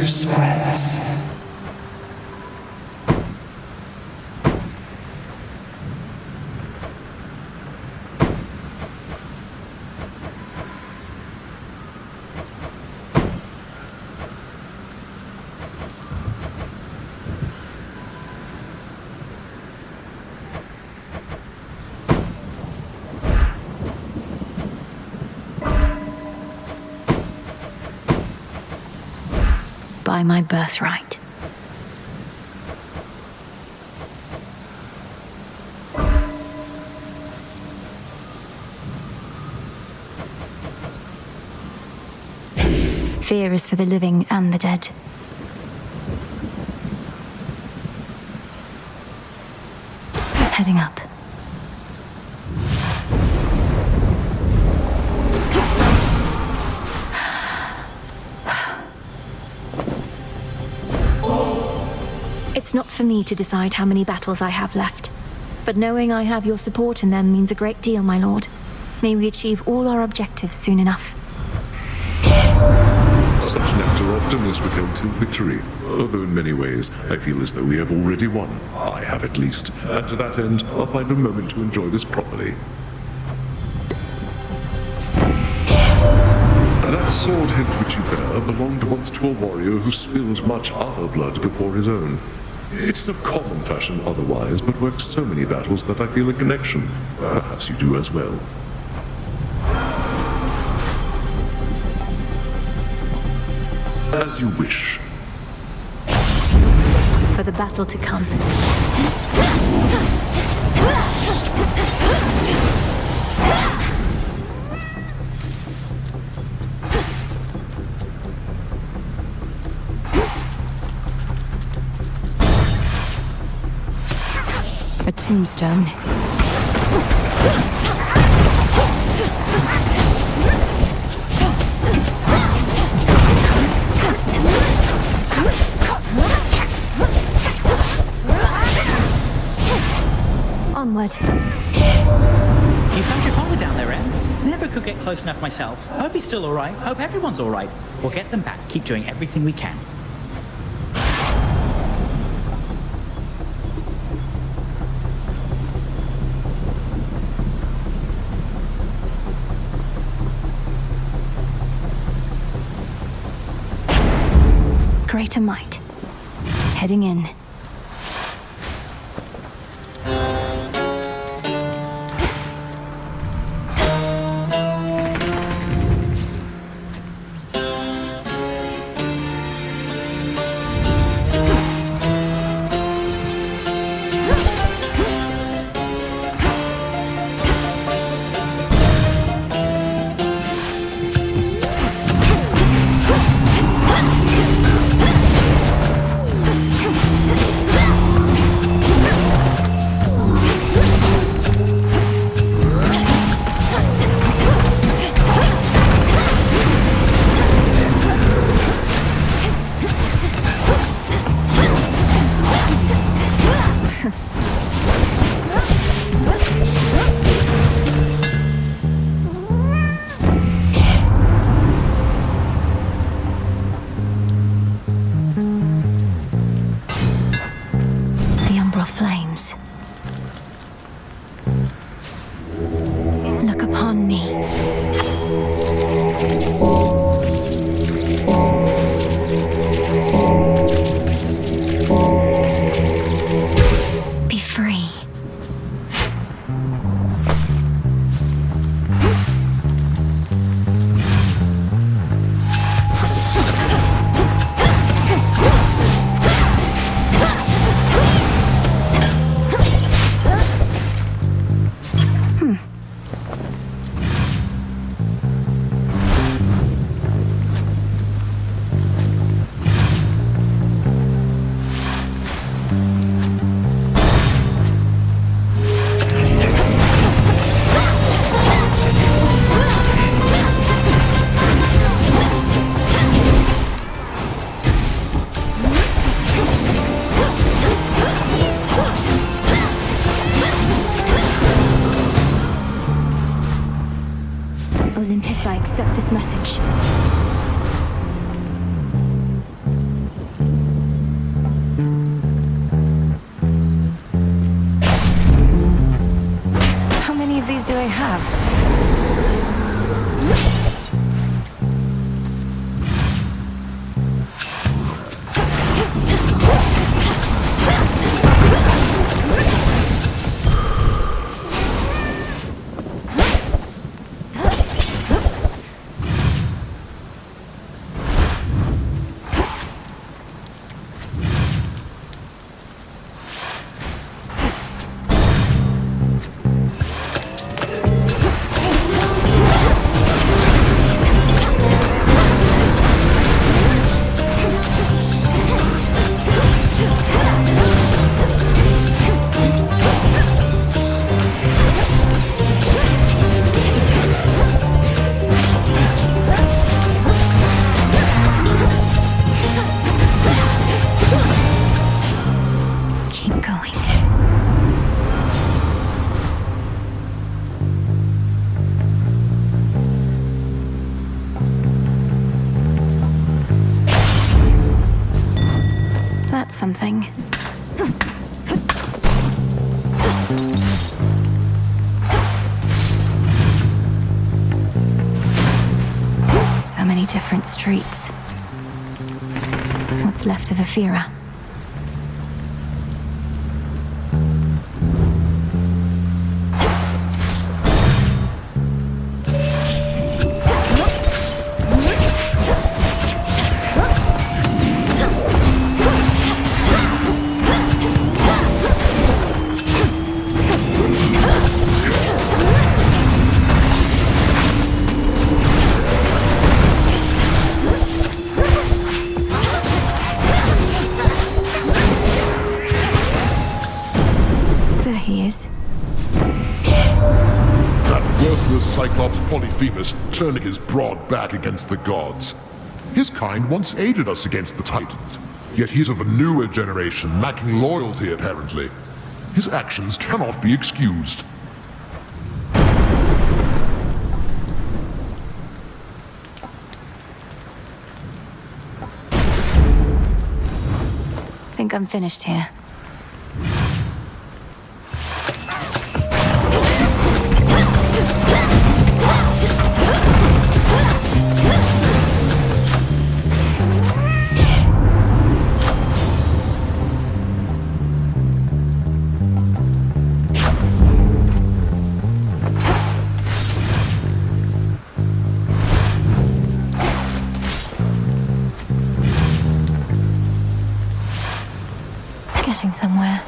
spreads. By my birthright. Fear is for the living and the dead. Heading up. It's not for me to decide how many battles I have left, but knowing I have your support in them means a great deal, my lord. May we achieve all our objectives soon enough. Such nectar often is withheld till victory, although in many ways I feel as though we have already won. I have at least, and to that end, I'll find a moment to enjoy this properly. That sword hilt which you bear belonged once to a warrior who spilled much other blood before his own. It is of common fashion otherwise, but works so many battles that I feel a connection. Perhaps you do as well. As you wish. For the battle to come. A tombstone. Onward. You found your father down there, Em? Never could get close enough myself. Hope he's still alright. Hope everyone's alright. We'll get them back. Keep doing everything we can. Greater might. Heading in. Flames. Look upon me. Be free. Olympus, I accept this message. something. So many different streets. What's left of Ephira? Cyclops Polyphemus turning his broad back against the gods. His kind once aided us against the Titans, yet he's of a newer generation, lacking loyalty apparently. His actions cannot be excused. Think I'm finished here. Getting somewhere.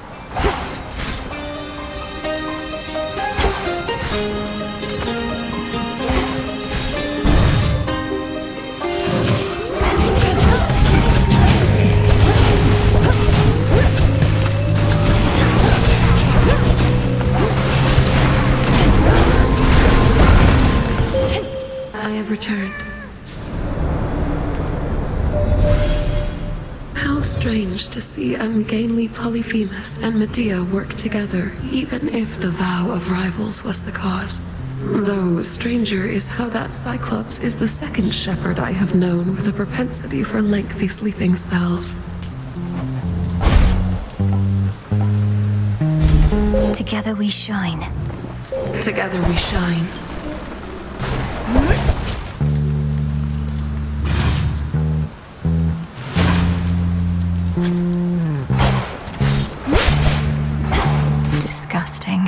I have returned. How strange to see ungainly Polyphemus and Medea work together, even if the vow of rivals was the cause. Though stranger is how that Cyclops is the second shepherd I have known with a propensity for lengthy sleeping spells. Together we shine. Together we shine. Disgusting.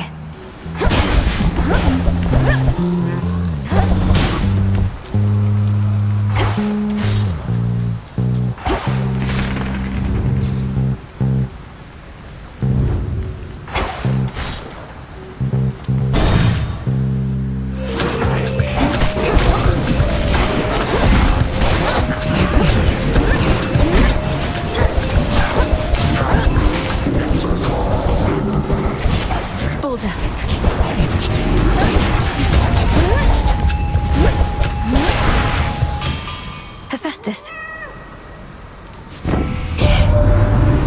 Hephaestus.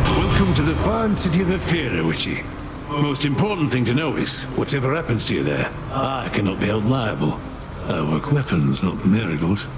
Welcome to the fine city of Ephira, Witchy. Most important thing to know is, whatever happens to you there, I cannot be held liable. I work weapons, not miracles.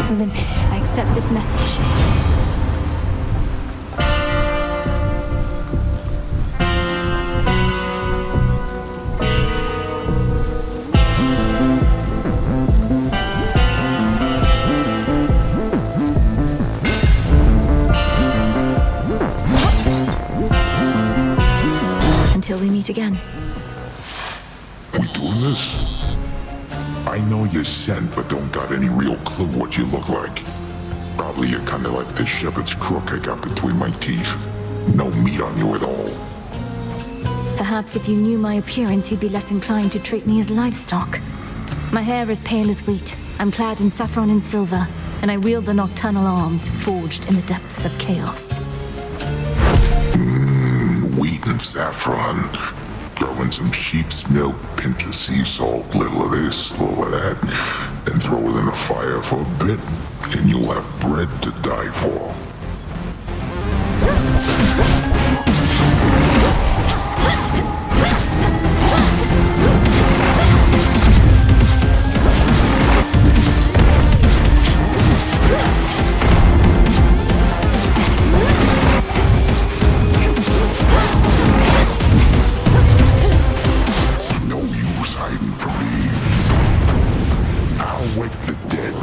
Olympus, I accept this message. Until we meet again. We doing this? I know you're sent, but don't got any real clue what you look like. Probably you're kinda like this shepherd's crook I got between my teeth. No meat on you at all. Perhaps if you knew my appearance, you'd be less inclined to treat me as livestock. My hair is pale as wheat. I'm clad in saffron and silver, and I wield the nocturnal arms forged in the depths of chaos. Wheat and saffron. Throw in some sheep's milk, pinch of sea salt, little of this, little of that, and throw it in the fire for a bit, and you'll have bread to die for. No use hiding from me. I'll wake the dead.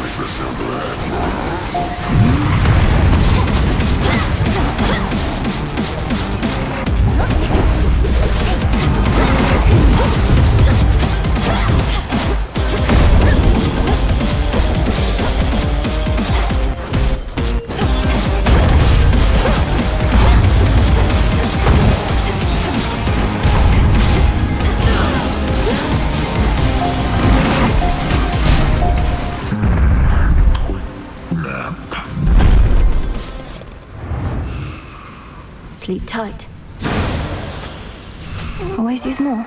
Wake this down to that. Quick nap. Sleep tight. Always use more.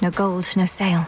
No gold, no sail.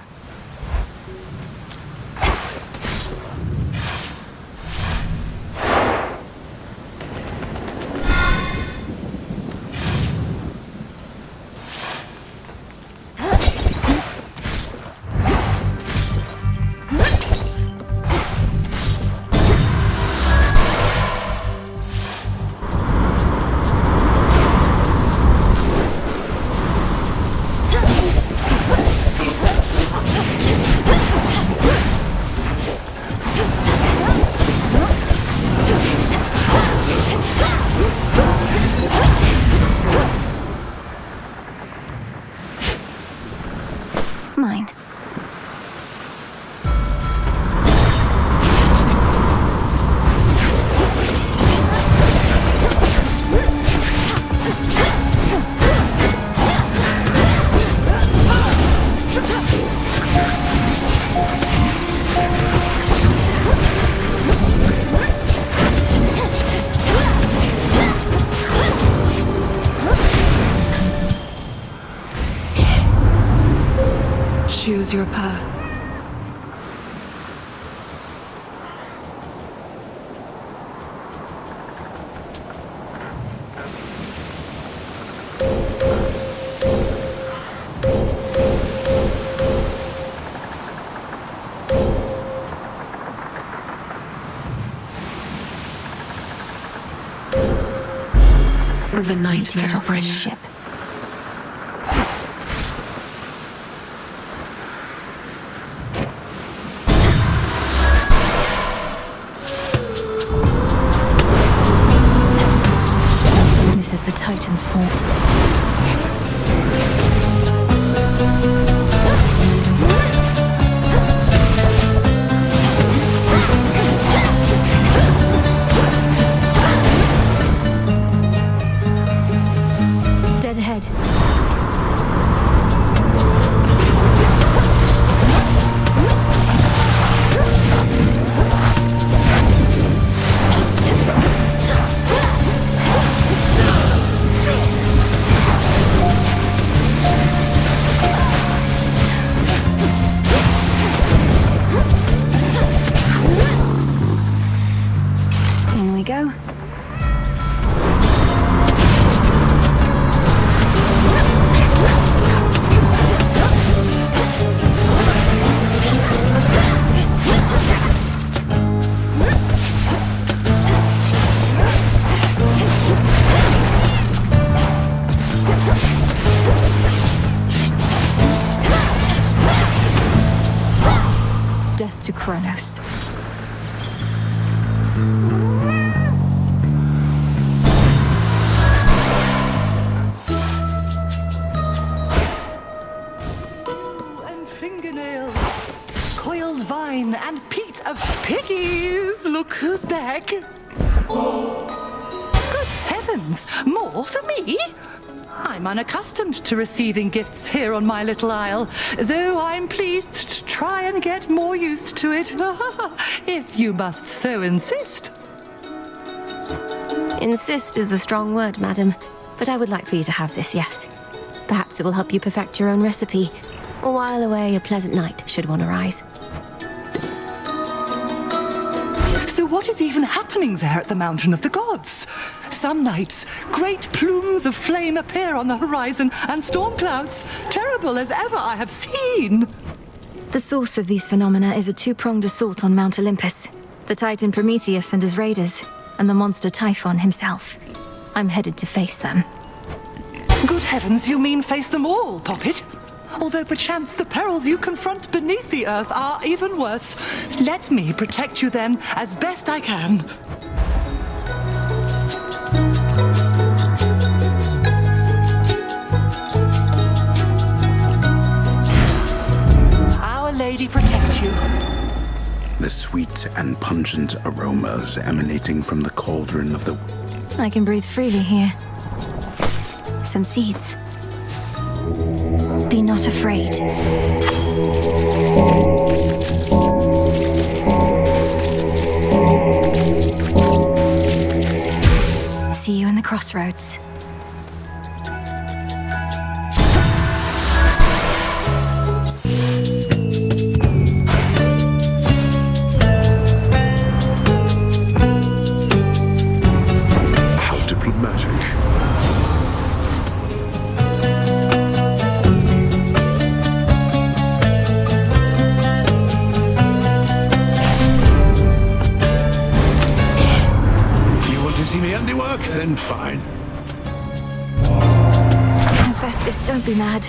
Mine. Choose your path. The Get nightmare off this ship. Titan's fault. Dead ahead. In we go. Death to Kronos. And fingernails, coiled vine, and peat of piggies. Look who's back. Good heavens, more for me? I'm unaccustomed to receiving gifts here on my little isle, though I'm pleased to try and get more used to it, if you must so insist. Insist is a strong word, madam, but I would like for you to have this, yes. Perhaps it will help you perfect your own recipe, or while away a pleasant night, should one arise. So what is even happening there at the Mountain of the Gods? Some nights, great plumes of flame appear on the horizon, and storm clouds, terrible as ever I have seen. The source of these phenomena is a two-pronged assault on Mount Olympus. The Titan Prometheus and his raiders, and the monster Typhon himself. I'm headed to face them. Good heavens, you mean face them all, Poppet? Although perchance the perils you confront beneath the earth are even worse. Let me protect you then, as best I can. Our Lady protect you. The sweet and pungent aromas emanating from the cauldron of the... I can breathe freely here. Some seeds. Be not afraid. See you in the crossroads. How diplomatic. See me handiwork? Then fine. Hephaestus, don't be mad.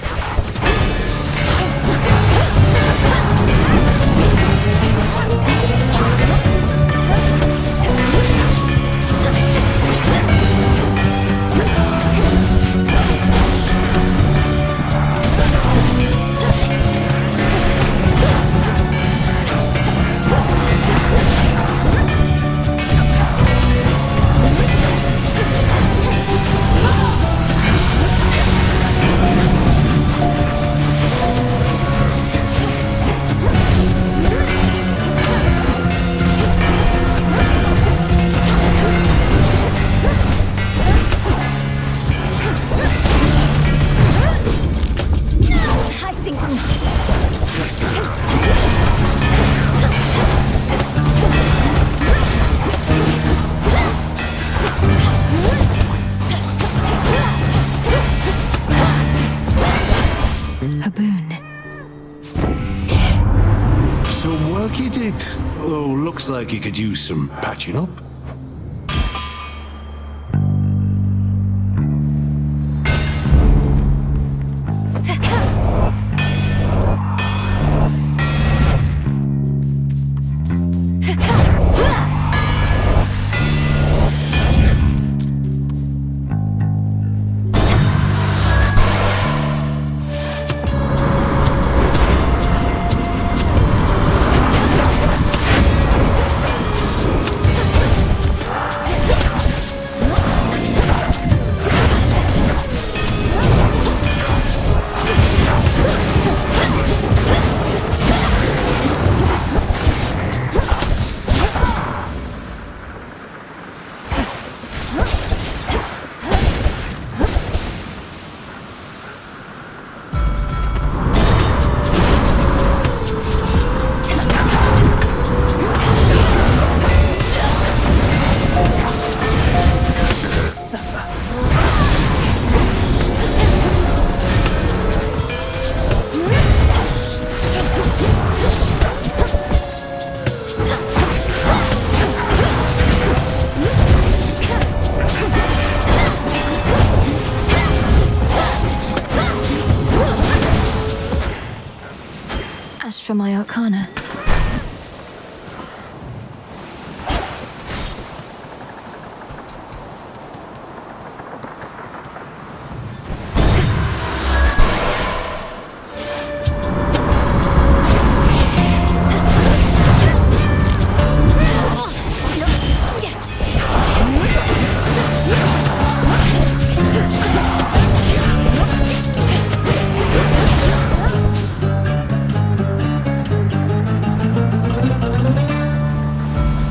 A boon. Some work you did. Oh, looks like you could use some patching up. for my arcana.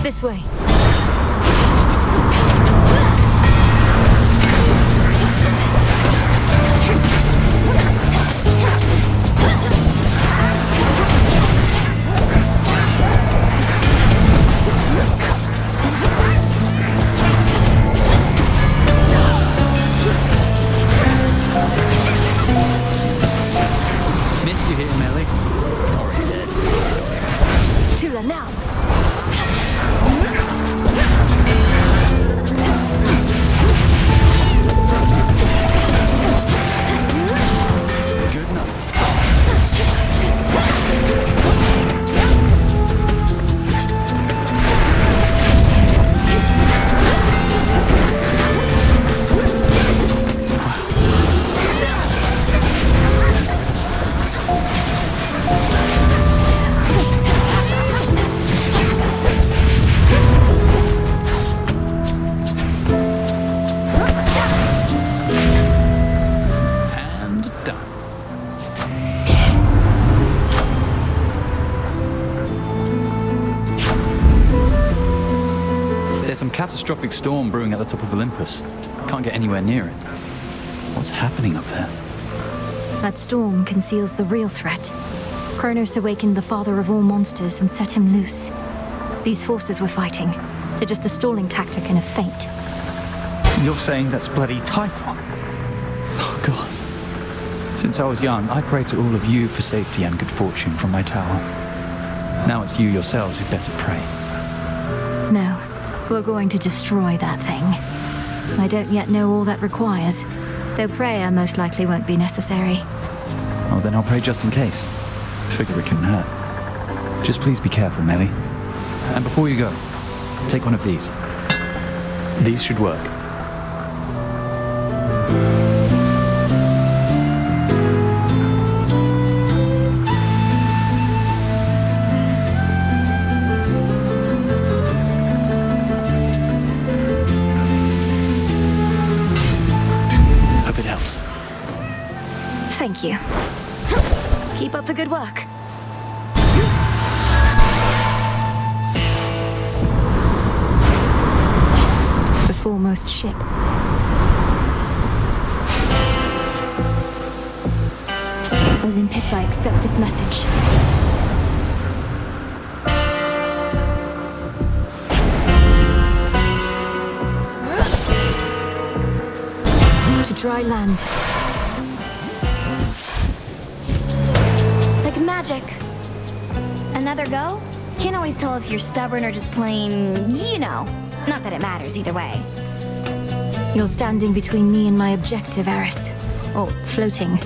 This way. Missed you here, Melly. Tula, now! Good night. And done. There's some catastrophic storm brewing at the top of Olympus. Can't get anywhere near it. What's happening up there? That storm conceals the real threat. Kronos awakened the father of all monsters and set him loose. These forces we're fighting, they're just a stalling tactic and a feint. You're saying that's bloody Typhon? Oh, God. Since I was young, I prayed to all of you for safety and good fortune from my tower. Now it's you yourselves who better pray. No, we're going to destroy that thing. I don't yet know all that requires, though prayer most likely won't be necessary. Oh, then I'll pray just in case. Figure it couldn't hurt. Just please be careful, Melly. And before you go, take one of these. These should work. Hope it helps. Thank you. Keep up the good work. The foremost ship. Olympus, I accept this message. To dry land. Like magic. Another go? Can't always tell if you're stubborn or just plain, you know. Not that it matters either way. You're standing between me and my objective, Eris. Or floating.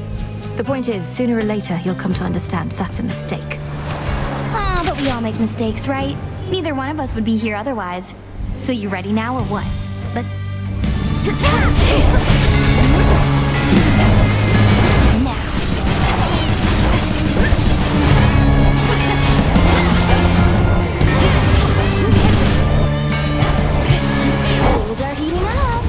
The point is, sooner or later, you'll come to understand that's a mistake. Ah, but we all make mistakes, right? Neither one of us would be here otherwise. So you ready now or what? Let... Things are heating up.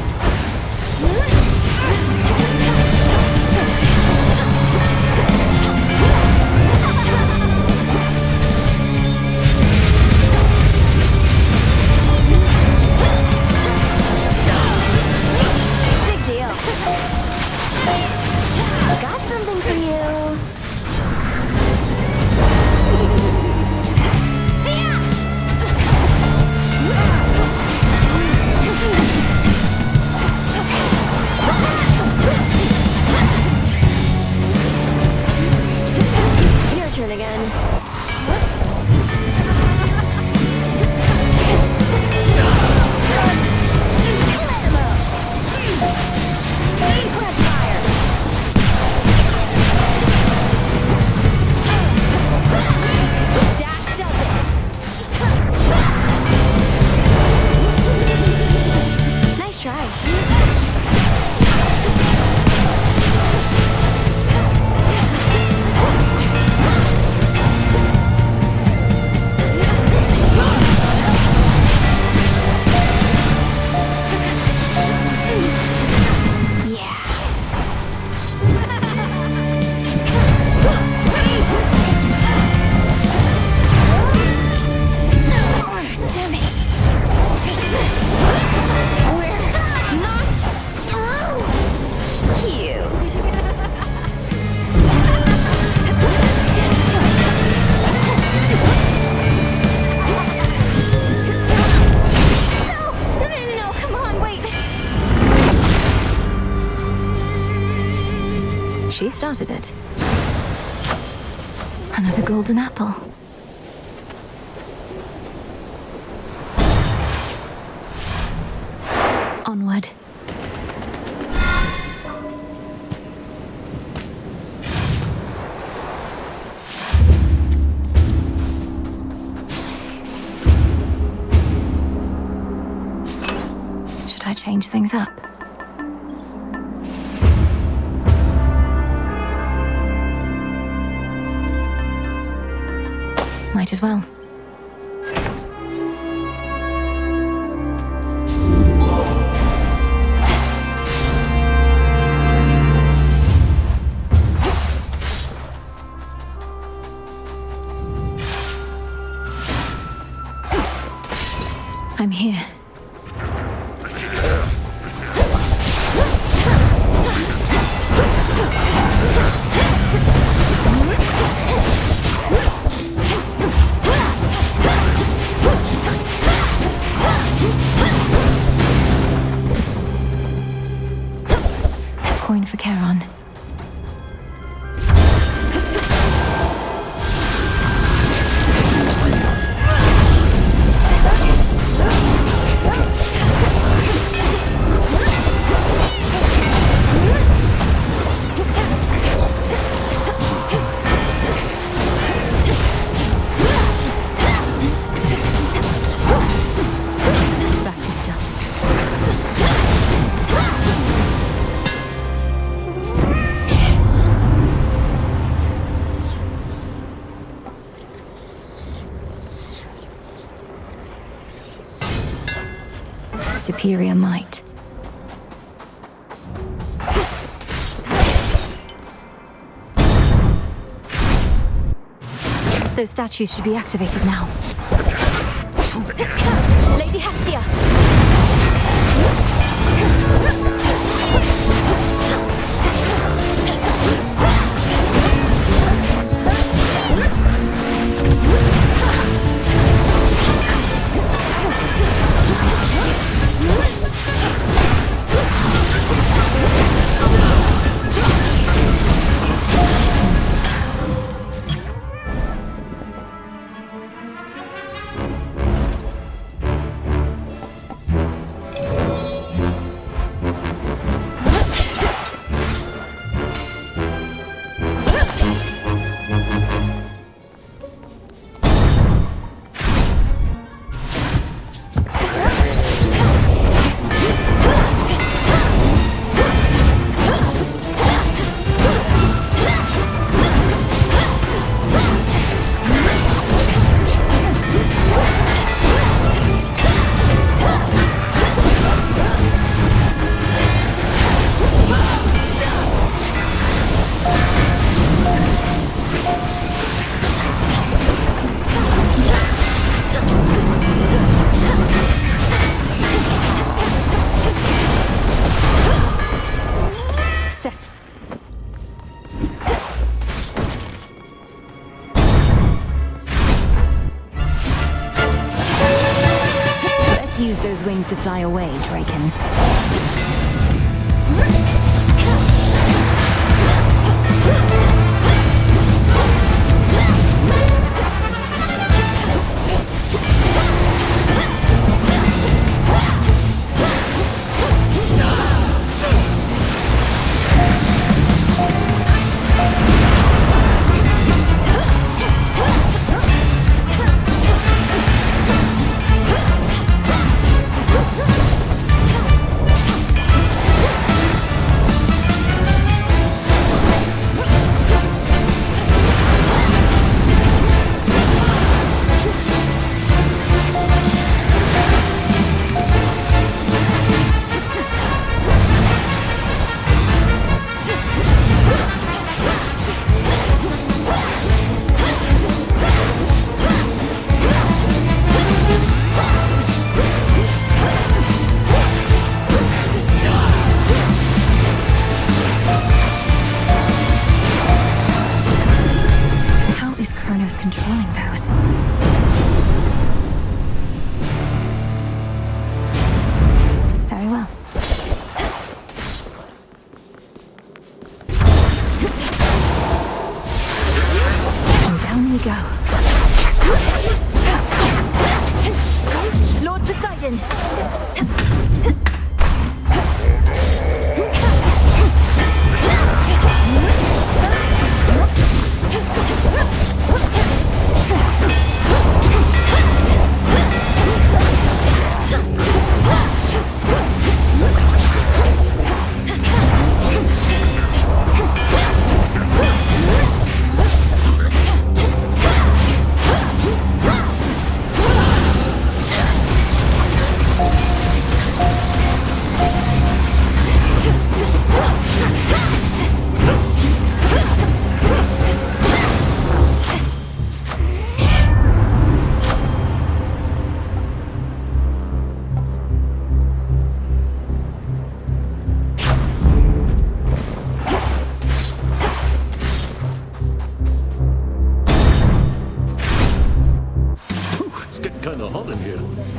Big deal. started it. Another golden apple. Onward. Should I change things up? Might as well. I'm here. Coin for Charon. Back to dust. Superior might. Those statues should be activated now. Lady Hestia! Use those wings to fly away, Draken.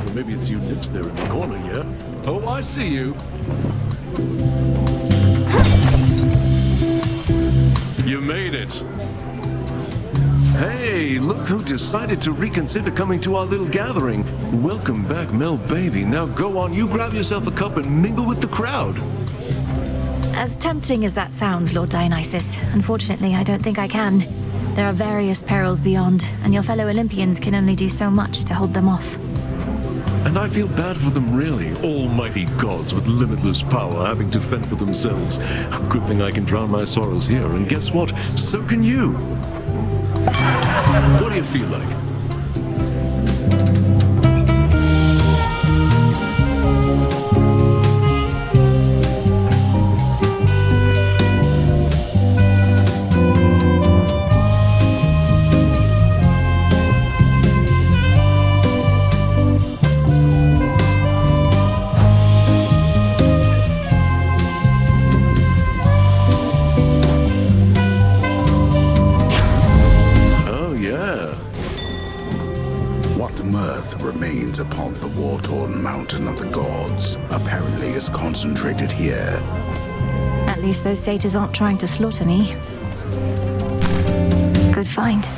Or maybe it's you nymphs there in the corner, yeah? Oh, I see you. You made it. Hey, look who decided to reconsider coming to our little gathering. Welcome back, Mel baby. Now go on, you grab yourself a cup and mingle with the crowd. As tempting as that sounds, Lord Dionysus, unfortunately, I don't think I can. There are various perils beyond, and your fellow Olympians can only do so much to hold them off. And I feel bad for them, really. Almighty gods with limitless power having to fend for themselves. Good thing I can drown my sorrows here, and guess what? So can you. What do you feel like? Remains upon the war-torn mountain of the gods, apparently is concentrated here. At least those satyrs aren't trying to slaughter me. Good find.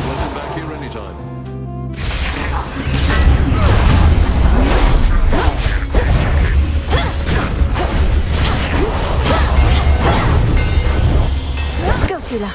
Welcome back here anytime. Go, Tula.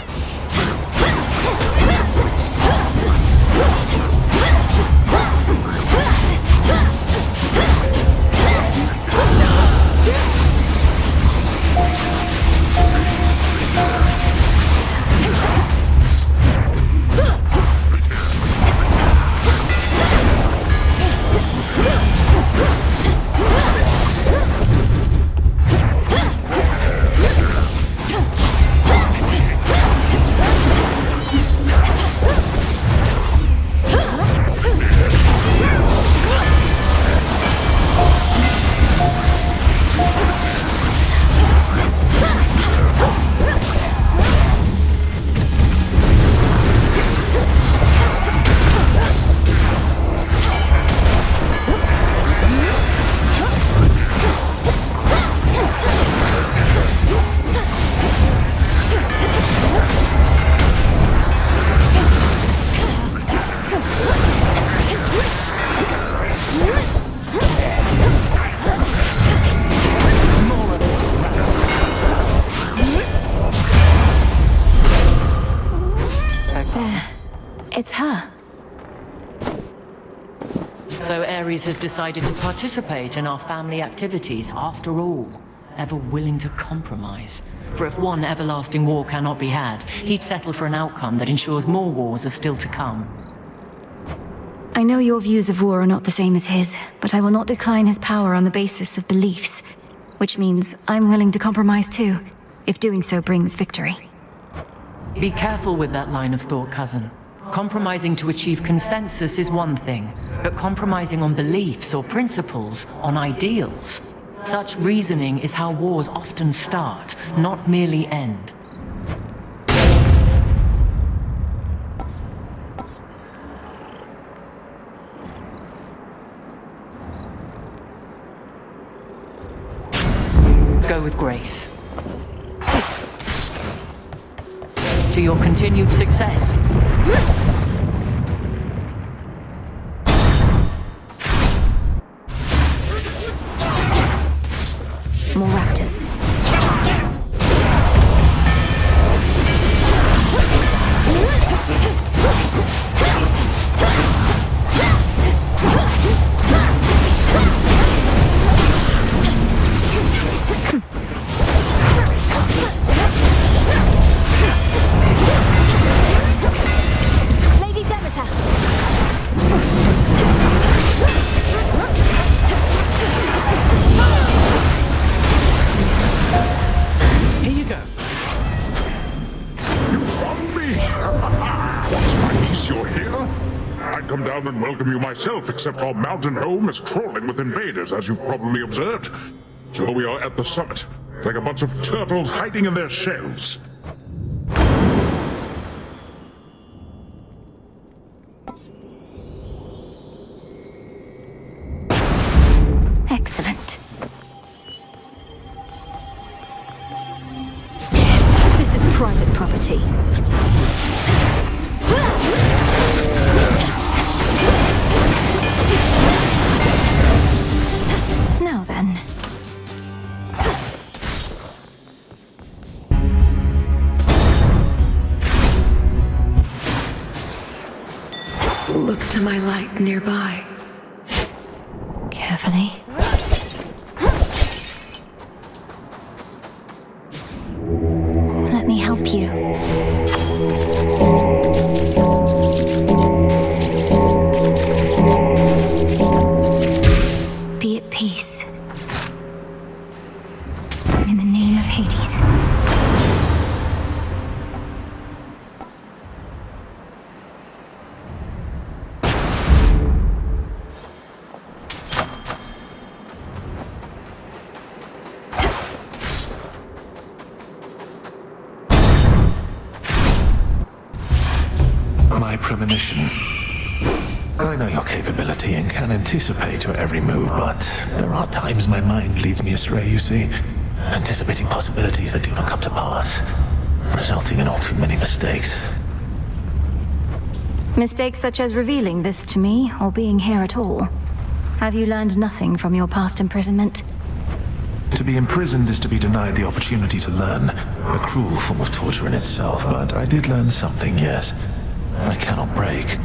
It's her. So Ares has decided to participate in our family activities after all. Ever willing to compromise. For if one everlasting war cannot be had, he'd settle for an outcome that ensures more wars are still to come. I know your views of war are not the same as his, but I will not decline his power on the basis of beliefs. Which means I'm willing to compromise too, if doing so brings victory. Be careful with that line of thought, cousin. Compromising to achieve consensus is one thing, but compromising on beliefs or principles, on ideals, such reasoning is how wars often start, not merely end. Go with grace. To your continued success. More raptors. Lady Demeter! Here you go. You found me? What, my niece, you're here? I'd come down and welcome you myself, except our mountain home is crawling with invaders, as you've probably observed. So we are at the summit, like a bunch of turtles hiding in their shells. light nearby. Carefully. Let me help you. Be at peace. In the name of Hades. My premonition. I know your capability and can anticipate your every move, but there are times my mind leads me astray, you see. Anticipating possibilities that do not come to pass, resulting in all too many mistakes. Mistakes such as revealing this to me, or being here at all. Have you learned nothing from your past imprisonment? To be imprisoned is to be denied the opportunity to learn. A cruel form of torture in itself, but I did learn something, yes. I cannot break.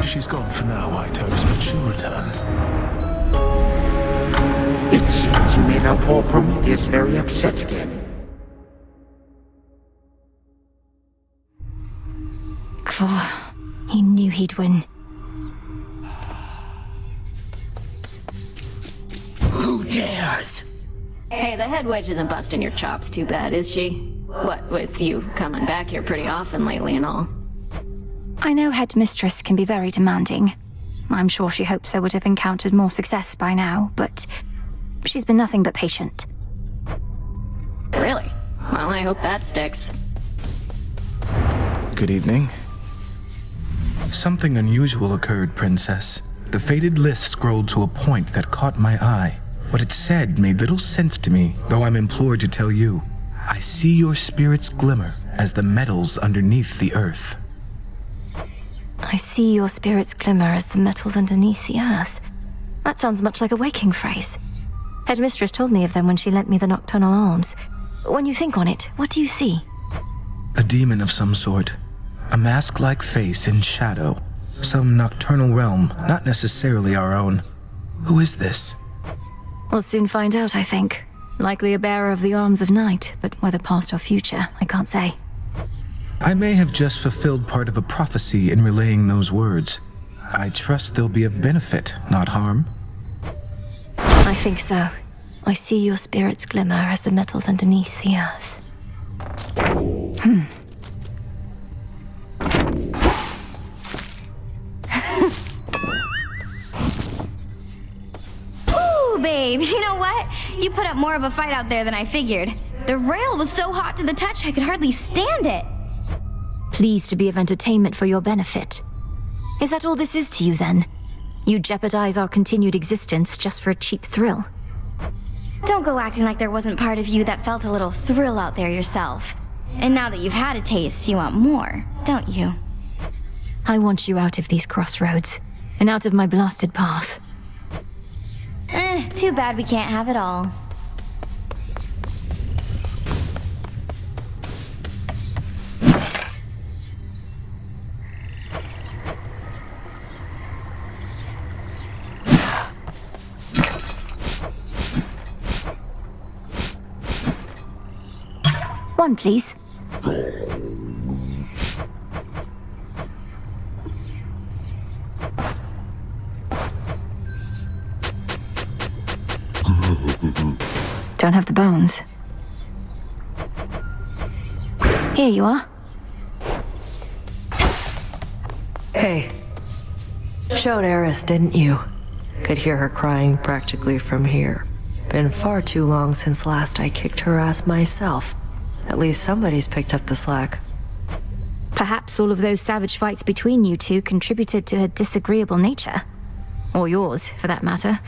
She's gone for now, White Oaks, but she'll return. It seems you made our poor Prometheus very upset again. He knew he'd win. Who dares? Hey, the head witch isn't busting your chops too bad, is she? What, with you coming back here pretty often lately and all? I know Headmistress can be very demanding. I'm sure she hopes I would have encountered more success by now, but she's been nothing but patient. Really? Well, I hope that sticks. Good evening. Something unusual occurred, Princess. The faded list scrolled to a point that caught my eye. What it said made little sense to me, though I'm implored to tell you. I see your spirits glimmer as the metals underneath the earth. I see your spirits glimmer as the metals underneath the earth. That sounds much like a waking phrase. Headmistress told me of them when she lent me the nocturnal alms. When you think on it, what do you see? A demon of some sort. A mask-like face in shadow. Some nocturnal realm, not necessarily our own. Who is this? We'll soon find out, I think. Likely a bearer of the arms of night, but whether past or future, I can't say. I may have just fulfilled part of a prophecy in relaying those words. I trust they'll be of benefit, not harm. I think so. I see your spirits glimmer as the metals underneath the earth. Ooh, babe, you know what? You put up more of a fight out there than I figured. The rail was so hot to the touch I could hardly stand it. Pleased to be of entertainment for your benefit. Is that all this is to you, then? You jeopardize our continued existence just for a cheap thrill? Don't go acting like there wasn't part of you that felt a little thrill out there yourself. And now that you've had a taste, you want more, don't you? I want you out of these crossroads, and out of my blasted path. Too bad we can't have it all. One, please. Don't have the bones. Here you are. Hey. Showed Eris, didn't you? Could hear her crying practically from here. Been far too long since last I kicked her ass myself. At least somebody's picked up the slack. Perhaps all of those savage fights between you two contributed to her disagreeable nature. Or yours, for that matter.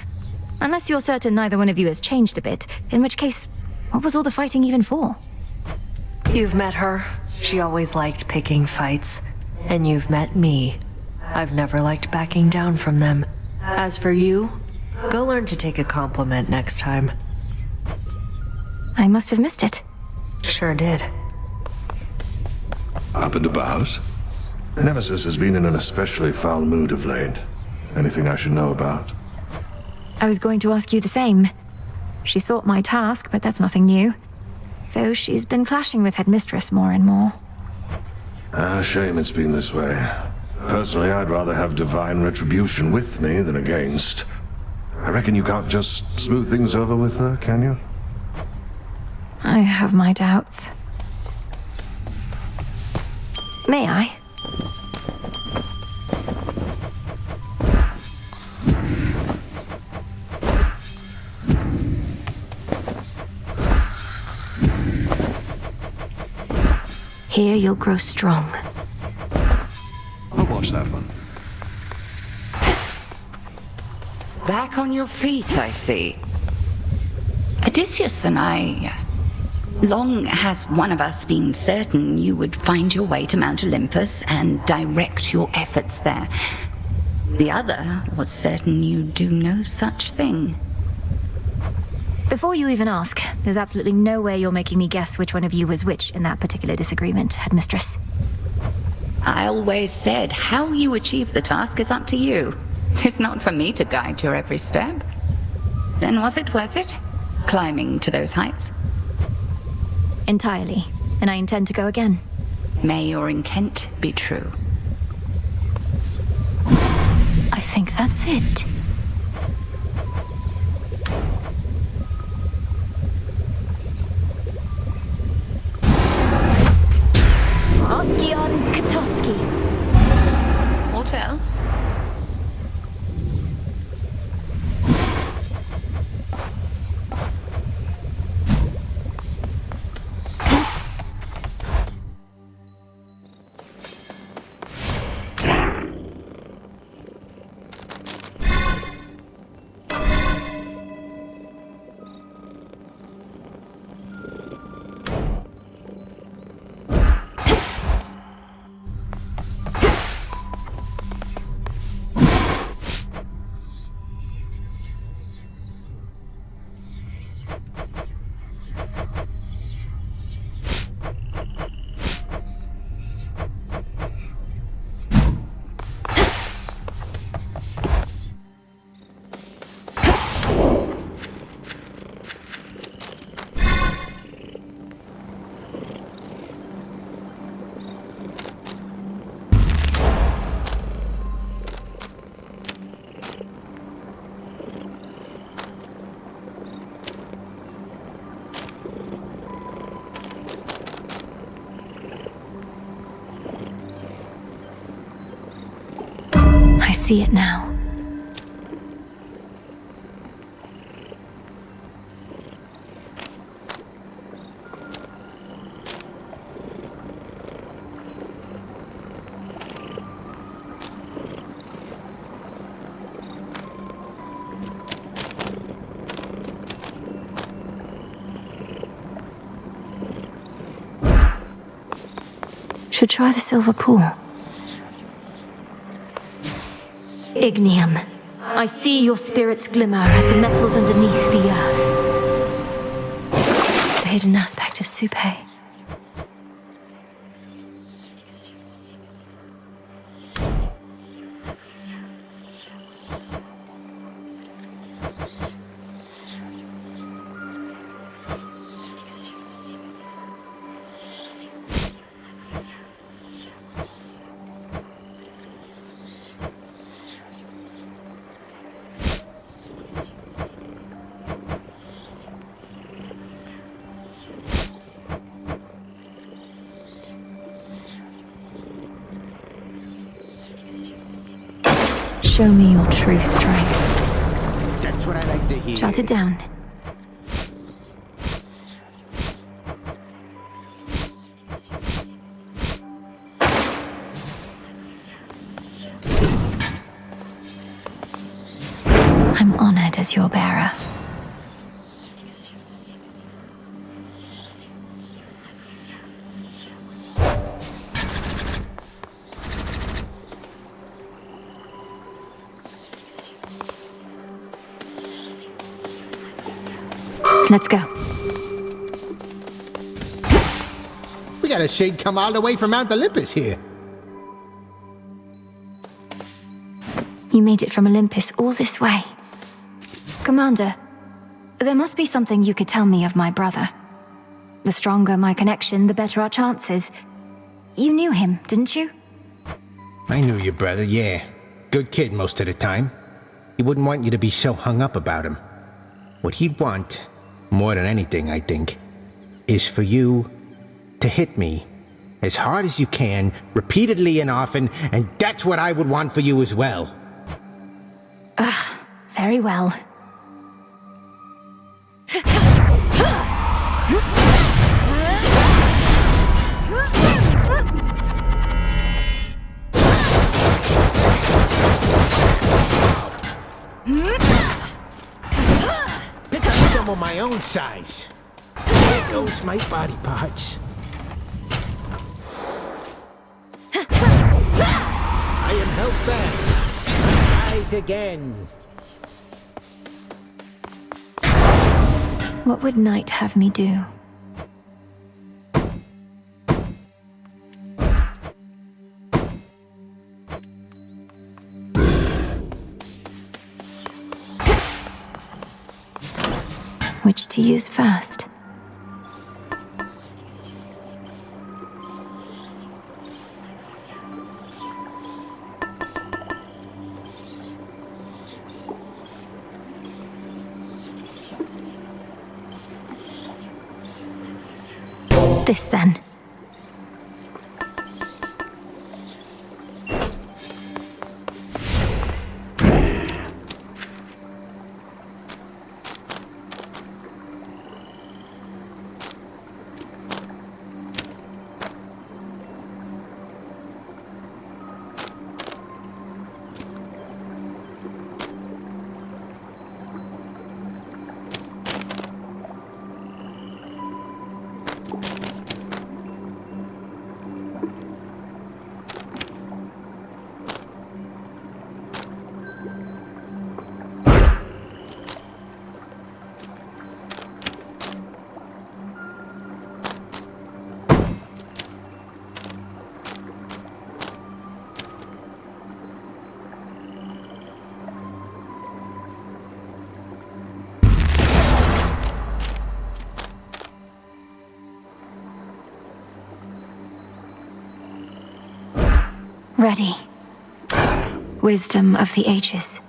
Unless you're certain neither one of you has changed a bit, in which case, what was all the fighting even for? You've met her. She always liked picking fights. And you've met me. I've never liked backing down from them. As for you, go learn to take a compliment next time. I must have missed it. Sure did. Up and about? Nemesis has been in an especially foul mood of late. Anything I should know about? I was going to ask you the same. She sought my task, but that's nothing new. Though she's been clashing with Headmistress more and more. Shame it's been this way. Personally, I'd rather have divine retribution with me than against. I reckon you can't just smooth things over with her, can you? I have my doubts. May I? Here you'll grow strong. I'll watch that one. Back on your feet, I see. Odysseus and I... Long has one of us been certain you would find your way to Mount Olympus and direct your efforts there. The other was certain you'd do no such thing. Before you even ask, there's absolutely no way you're making me guess which one of you was which in that particular disagreement, Headmistress. I always said how you achieve the task is up to you. It's not for me to guide your every step. Then was it worth it? Climbing to those heights? Entirely, and I intend to go again. May your intent be true. I think that's it. Oskion Katoski. What else? see it now. Should try the silver pool. Ignium, I see your spirits glimmer as the metals underneath the earth. The hidden aspect of Supe. Show me your true strength. That's what I like to hear. Jot it down. I'm honored as your bearer. Let's go. We got a shade come all the way from Mount Olympus here. You made it from Olympus all this way. Commander, there must be something you could tell me of my brother. The stronger my connection, the better our chances. You knew him, didn't you? I knew your brother, yeah. Good kid most of the time. He wouldn't want you to be so hung up about him. What he'd want, more than anything, I think, is for you to hit me as hard as you can, repeatedly and often, and that's what I would want for you as well. Very well. Pick up some of my own size. There goes my body parts. I am held fast. Rise again. What would Knight have me do? Which to use first? This then. Ready. Wisdom of the ages.